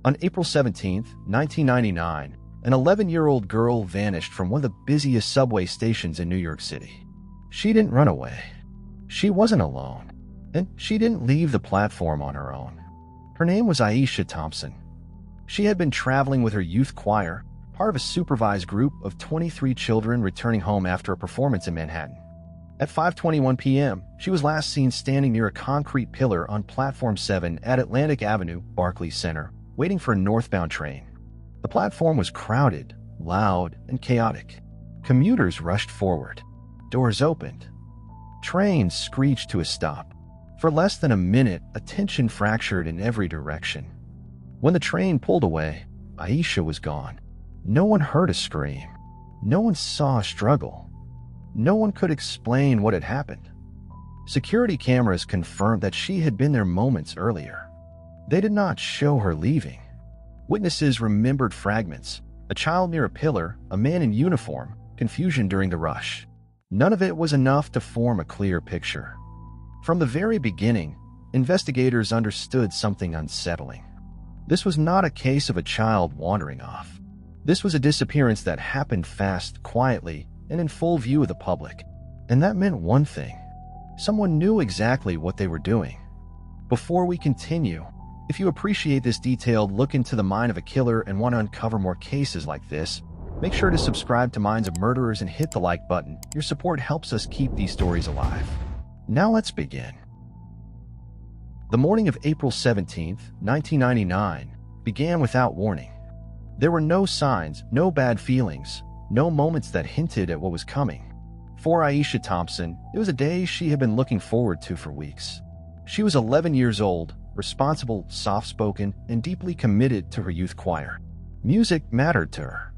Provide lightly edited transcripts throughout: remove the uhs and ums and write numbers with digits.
On April 17, 1999, an 11-year-old girl vanished from one of the busiest subway stations in New York City. She didn't run away. She wasn't alone. And she didn't leave the platform on her own. Her name was Aisha Thompson. She had been traveling with her youth choir, part of a supervised group of 23 children returning home after a performance in Manhattan. At 5:21 p.m., she was last seen standing near a concrete pillar on Platform 7 at Atlantic Avenue, Barclays Center, waiting for a northbound train. The platform was crowded, loud, and chaotic. Commuters rushed forward. Doors opened. Trains screeched to a stop. For less than a minute, attention fractured in every direction. When the train pulled away, Aisha was gone. No one heard a scream. No one saw a struggle. No one could explain what had happened. Security cameras confirmed that she had been there moments earlier. They did not show her leaving. Witnesses remembered fragments: a child near a pillar, a man in uniform, confusion during the rush. None of it was enough to form a clear picture. From the very beginning, investigators understood something unsettling. This was not a case of a child wandering off. This was a disappearance that happened fast, quietly, and in full view of the public. And that meant one thing: someone knew exactly what they were doing. Before we continue, if you appreciate this detailed look into the mind of a killer and want to uncover more cases like this, make sure to subscribe to Minds of Murderers and hit the like button. Your support helps us keep these stories alive. Now let's begin. The morning of April 17, 1999, began without warning. There were no signs, no bad feelings, no moments that hinted at what was coming. For Aisha Thompson, it was a day she had been looking forward to for weeks. She was 11 years old, responsible, soft-spoken, and deeply committed to her youth choir. Music mattered to her.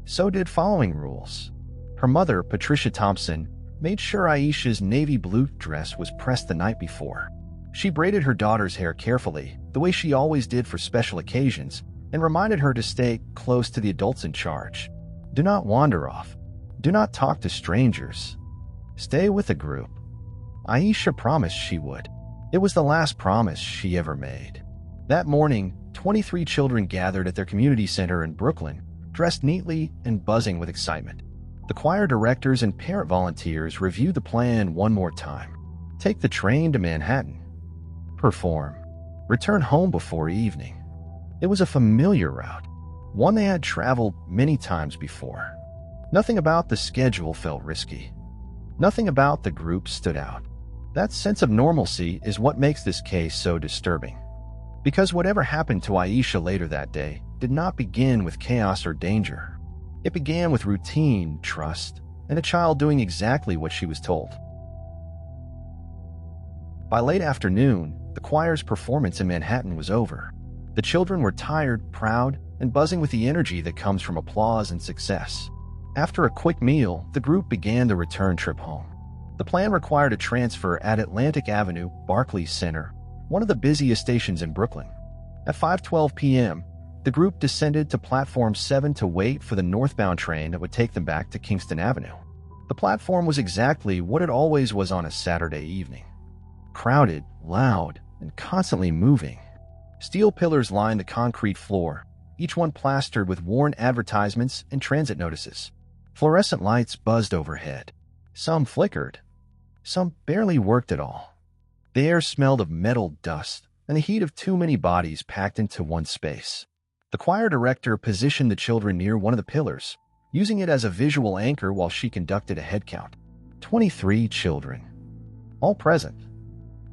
So did following rules. Her mother, Patricia Thompson, made sure Aisha's navy blue dress was pressed the night before. She braided her daughter's hair carefully, the way she always did for special occasions, and reminded her to stay close to the adults in charge. Do not wander off. Do not talk to strangers. Stay with the group. Aisha promised she would. It was the last promise she ever made. That morning, 23 children gathered at their community center in Brooklyn, dressed neatly and buzzing with excitement. The choir directors and parent volunteers reviewed the plan one more time. Take the train to Manhattan. Perform. Return home before evening. It was a familiar route, one they had traveled many times before. Nothing about the schedule felt risky. Nothing about the group stood out. That sense of normalcy is what makes this case so disturbing. Because whatever happened to Aisha later that day did not begin with chaos or danger. It began with routine, trust, and a child doing exactly what she was told. By late afternoon, the choir's performance in Manhattan was over. The children were tired, proud, and buzzing with the energy that comes from applause and success. After a quick meal, the group began the return trip home. The plan required a transfer at Atlantic Avenue, Barclays Center, one of the busiest stations in Brooklyn. At 5:12 p.m., the group descended to Platform 7 to wait for the northbound train that would take them back to Kingston Avenue. The platform was exactly what it always was on a Saturday evening. Crowded, loud, and constantly moving. Steel pillars lined the concrete floor, each one plastered with worn advertisements and transit notices. Fluorescent lights buzzed overhead. Some flickered. Some barely worked at all. The air smelled of metal dust and the heat of too many bodies packed into one space. The choir director positioned the children near one of the pillars, using it as a visual anchor while she conducted a head count. 23 children. All present.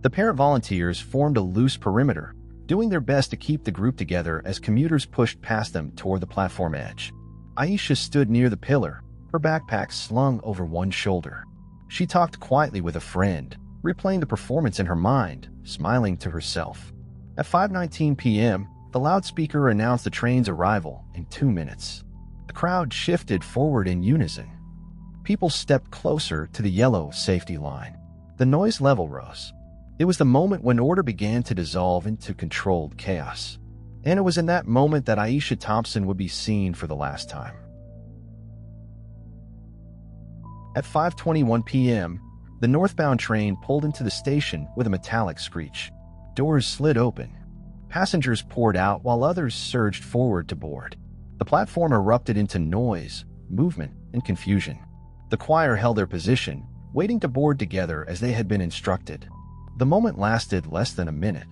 The parent volunteers formed a loose perimeter, doing their best to keep the group together as commuters pushed past them toward the platform edge. Aisha stood near the pillar, her backpack slung over one shoulder. She talked quietly with a friend, replaying the performance in her mind, smiling to herself. At 5:19 p.m., the loudspeaker announced the train's arrival in 2 minutes. The crowd shifted forward in unison. People stepped closer to the yellow safety line. The noise level rose. It was the moment when order began to dissolve into controlled chaos. And it was in that moment that Aisha Thompson would be seen for the last time. At 5:21 p.m., the northbound train pulled into the station with a metallic screech. Doors slid open. Passengers poured out while others surged forward to board. The platform erupted into noise, movement, and confusion. The choir held their position, waiting to board together as they had been instructed. The moment lasted less than a minute.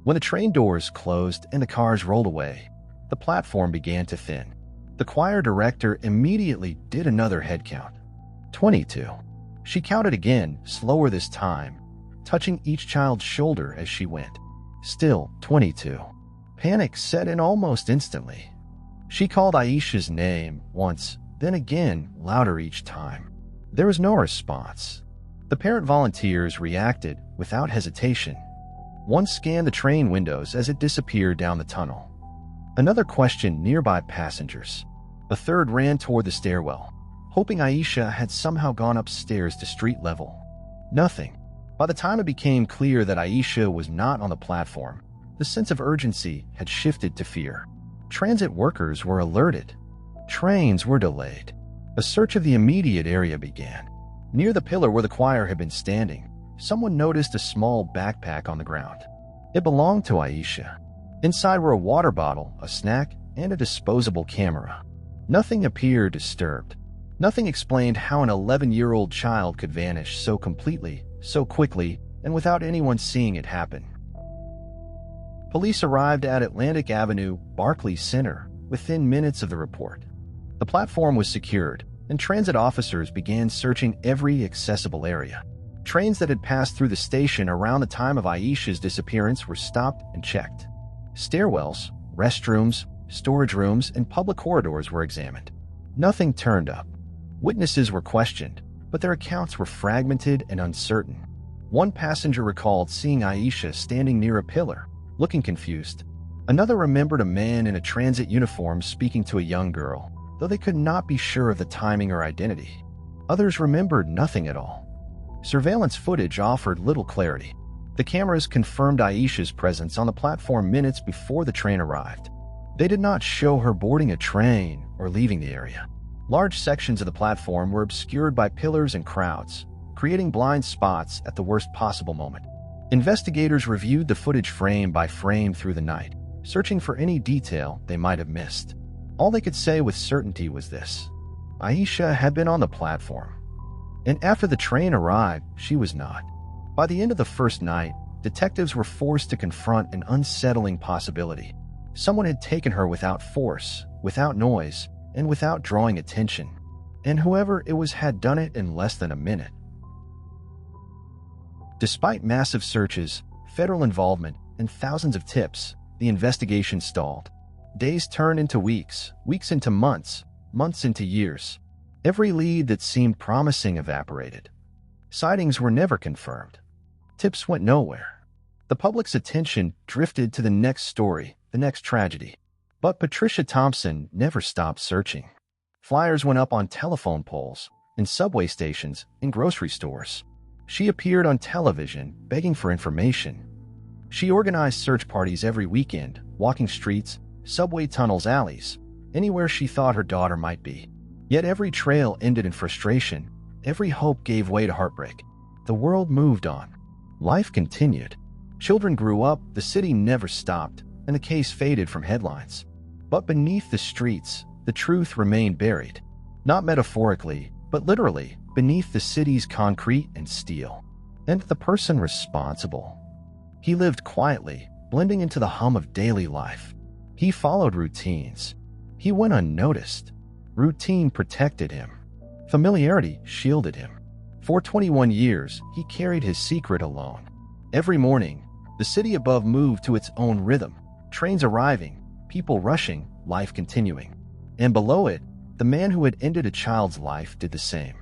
When the train doors closed and the cars rolled away, the platform began to thin. The choir director immediately did another head count. 22. She counted again, slower this time, touching each child's shoulder as she went. Still 22. Panic set in almost instantly. She called Aisha's name once, then again, louder each time. There was no response. The parent volunteers reacted without hesitation. One scanned the train windows as it disappeared down the tunnel. Another questioned nearby passengers. A third ran toward the stairwell, hoping Aisha had somehow gone upstairs to street level. Nothing. By the time it became clear that Aisha was not on the platform, the sense of urgency had shifted to fear. Transit workers were alerted. Trains were delayed. A search of the immediate area began. Near the pillar where the choir had been standing, someone noticed a small backpack on the ground. It belonged to Aisha. Inside were a water bottle, a snack, and a disposable camera. Nothing appeared disturbed. Nothing explained how an 11-year-old child could vanish so completely, so quickly, and without anyone seeing it happen. Police arrived at Atlantic Avenue, Barclays Center, within minutes of the report. The platform was secured, and transit officers began searching every accessible area. Trains that had passed through the station around the time of Aisha's disappearance were stopped and checked. Stairwells, restrooms, storage rooms, and public corridors were examined. Nothing turned up. Witnesses were questioned, but their accounts were fragmented and uncertain. One passenger recalled seeing Aisha standing near a pillar, looking confused. Another remembered a man in a transit uniform speaking to a young girl, though they could not be sure of the timing or identity. Others remembered nothing at all. Surveillance footage offered little clarity. The cameras confirmed Aisha's presence on the platform minutes before the train arrived. They did not show her boarding a train or leaving the area. Large sections of the platform were obscured by pillars and crowds, creating blind spots at the worst possible moment. Investigators reviewed the footage frame by frame through the night, searching for any detail they might have missed. All they could say with certainty was this: Aisha had been on the platform. And after the train arrived, she was not. By the end of the first night, detectives were forced to confront an unsettling possibility. Someone had taken her without force, without noise, and without drawing attention. And whoever it was had done it in less than a minute. Despite massive searches, federal involvement, and thousands of tips, the investigation stalled. Days turned into weeks, weeks into months, months into years. Every lead that seemed promising evaporated. Sightings were never confirmed. Tips went nowhere. The public's attention drifted to the next story, the next tragedy. But Aisha Thompson never stopped searching. Flyers went up on telephone poles, in subway stations, in grocery stores. She appeared on television, begging for information. She organized search parties every weekend, walking streets, subway tunnels, alleys, anywhere she thought her daughter might be. Yet every trail ended in frustration. Every hope gave way to heartbreak. The world moved on. Life continued. Children grew up, the city never stopped, and the case faded from headlines. But beneath the streets, the truth remained buried. Not metaphorically, but literally, beneath the city's concrete and steel. And the person responsible. He lived quietly, blending into the hum of daily life. He followed routines. He went unnoticed. Routine protected him. Familiarity shielded him. For 21 years, he carried his secret alone. Every morning, the city above moved to its own rhythm. Trains arriving, people rushing, life continuing. And below it, the man who had ended a child's life did the same.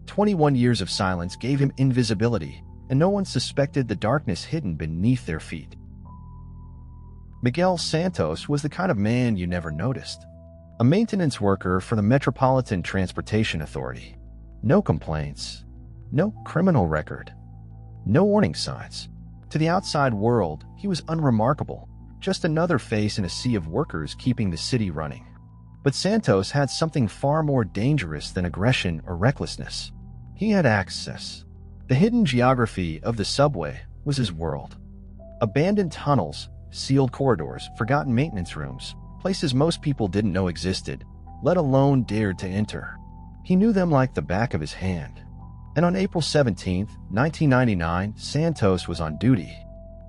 21 years of silence gave him invisibility, and no one suspected the darkness hidden beneath their feet. Miguel Santos was the kind of man you never noticed. A maintenance worker for the Metropolitan Transportation Authority. No complaints. No criminal record. No warning signs. To the outside world, he was unremarkable. Just another face in a sea of workers keeping the city running. But Santos had something far more dangerous than aggression or recklessness. He had access. The hidden geography of the subway was his world. Abandoned tunnels, sealed corridors, forgotten maintenance rooms, places most people didn't know existed, let alone dared to enter. He knew them like the back of his hand. And on April 17, 1999, Santos was on duty.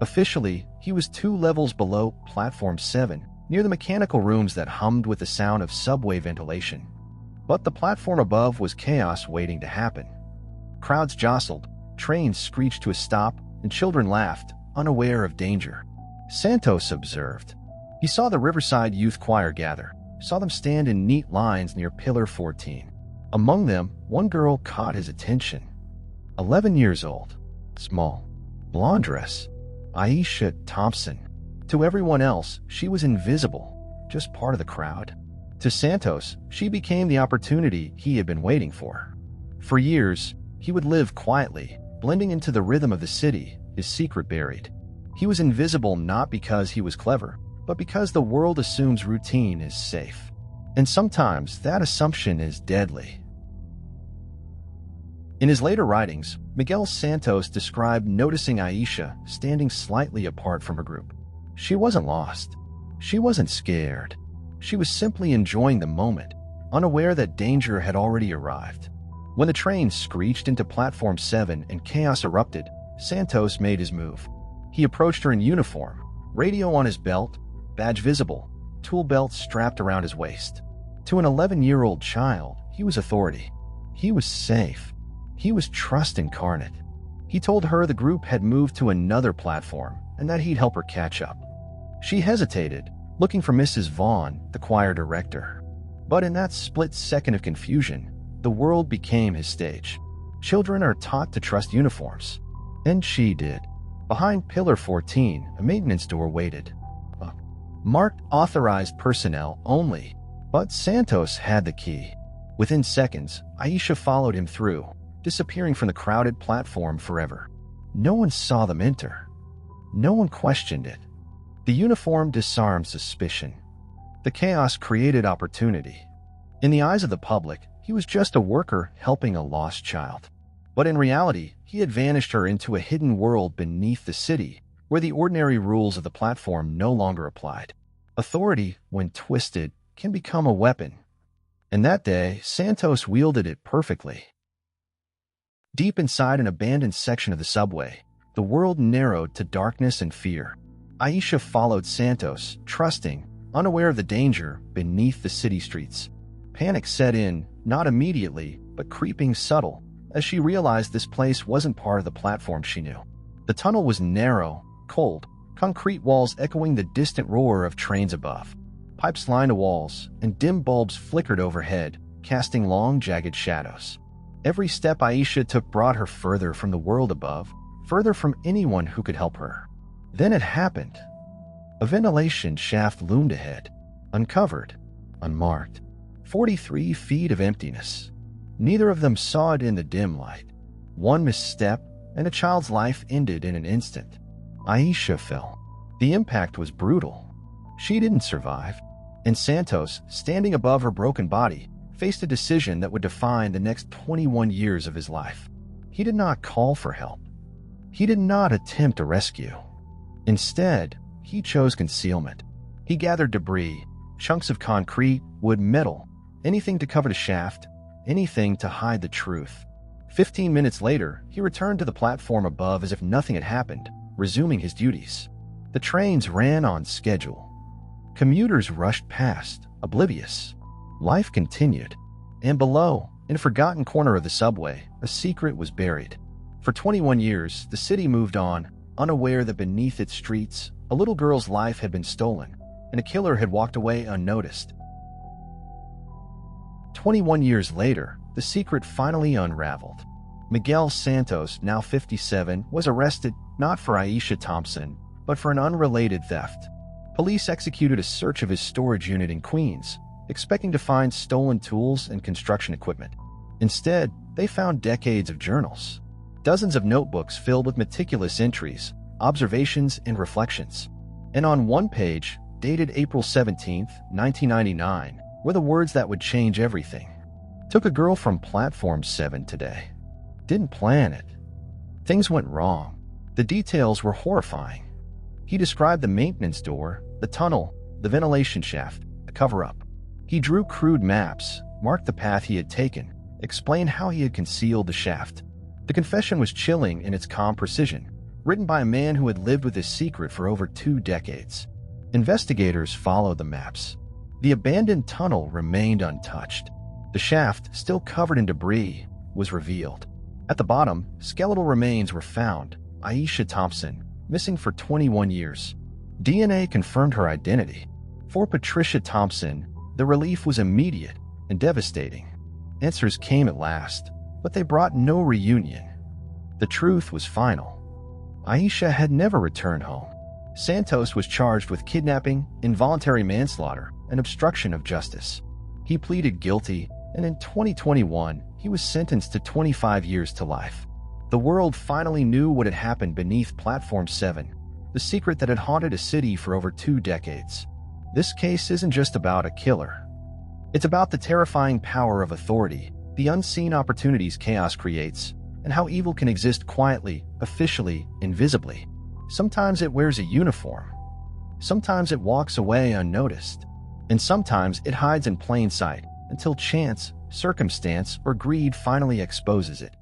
Officially, he was 2 levels below Platform 7, near the mechanical rooms that hummed with the sound of subway ventilation. But the platform above was chaos waiting to happen. Crowds jostled, trains screeched to a stop, and children laughed, unaware of danger. Santos observed. He saw the Riverside Youth Choir gather, saw them stand in neat lines near Pillar 14. Among them, one girl caught his attention. 11 years old, small, blonde dress, Aisha Thompson. To everyone else, she was invisible, just part of the crowd. To Santos, she became the opportunity he had been waiting for. For years, he would live quietly, blending into the rhythm of the city, his secret buried. He was invisible not because he was clever, but because the world assumes routine is safe. And sometimes that assumption is deadly. In his later writings, Miguel Santos described noticing Aisha standing slightly apart from her group. She wasn't lost. She wasn't scared. She was simply enjoying the moment, unaware that danger had already arrived. When the train screeched into Platform 7 and chaos erupted, Santos made his move. He approached her in uniform, radio on his belt, badge visible, tool belt strapped around his waist. To an 11-year-old child, he was authority. He was safe. He was trust incarnate. He told her the group had moved to another platform and that he'd help her catch up. She hesitated, looking for Mrs. Vaughn, the choir director. But in that split second of confusion, the world became his stage. Children are taught to trust uniforms. And she did. Behind Pillar 14, a maintenance door waited. Marked authorized personnel only. But Santos had the key. Within seconds, Aisha followed him through, disappearing from the crowded platform forever. No one saw them enter. No one questioned it. The uniform disarmed suspicion. The chaos created opportunity. In the eyes of the public, he was just a worker helping a lost child. But in reality, he had vanished her into a hidden world beneath the city, where the ordinary rules of the platform no longer applied. Authority, when twisted, can become a weapon. And that day, Santos wielded it perfectly. Deep inside an abandoned section of the subway, the world narrowed to darkness and fear. Aisha followed Santos, trusting, unaware of the danger beneath the city streets. Panic set in, not immediately, but creeping subtle, as she realized this place wasn't part of the platform she knew. The tunnel was narrow, cold, concrete walls echoing the distant roar of trains above. Pipes lined the walls, and dim bulbs flickered overhead, casting long, jagged shadows. Every step Aisha took brought her further from the world above, further from anyone who could help her. Then it happened. A ventilation shaft loomed ahead, uncovered, unmarked. 43 feet of emptiness. Neither of them saw it in the dim light. One misstep, and a child's life ended in an instant. Aisha fell. The impact was brutal. She didn't survive. And Santos, standing above her broken body, faced a decision that would define the next 21 years of his life. He did not call for help. He did not attempt a rescue. Instead, he chose concealment. He gathered debris, chunks of concrete, wood, metal, anything to cover the shaft, anything to hide the truth. 15 minutes later, he returned to the platform above as if nothing had happened, resuming his duties. The trains ran on schedule. Commuters rushed past, oblivious. Life continued. And below, in a forgotten corner of the subway, a secret was buried. For 21 years, the city moved on, unaware that beneath its streets, a little girl's life had been stolen, and a killer had walked away unnoticed. 21 years later, the secret finally unraveled. Miguel Santos, now 57, was arrested not for Aisha Thompson, but for an unrelated theft. Police executed a search of his storage unit in Queens, expecting to find stolen tools and construction equipment. Instead, they found decades of journals, dozens of notebooks filled with meticulous entries, observations, and reflections. And on one page, dated April 17, 1999, were the words that would change everything. Took a girl from Platform 7 today. Didn't plan it. Things went wrong. The details were horrifying. He described the maintenance door, the tunnel, the ventilation shaft, a cover-up. He drew crude maps, marked the path he had taken, explained how he had concealed the shaft. The confession was chilling in its calm precision, written by a man who had lived with his secret for over 2 decades. Investigators followed the maps. The abandoned tunnel remained untouched. The shaft, still covered in debris, was revealed. At the bottom, skeletal remains were found. Aisha Thompson, missing for 21 years. DNA confirmed her identity. For Patricia Thompson, the relief was immediate and devastating. Answers came at last, but they brought no reunion. The truth was final. Aisha had never returned home. Santos was charged with kidnapping, involuntary manslaughter, and obstruction of justice. He pleaded guilty, and in 2021, he was sentenced to 25 years to life. The world finally knew what had happened beneath Platform 7, the secret that had haunted a city for over 2 decades. This case isn't just about a killer. It's about the terrifying power of authority, the unseen opportunities chaos creates, and how evil can exist quietly, officially, invisibly. Sometimes it wears a uniform. Sometimes it walks away unnoticed. And sometimes it hides in plain sight until chance, circumstance, or greed finally exposes it.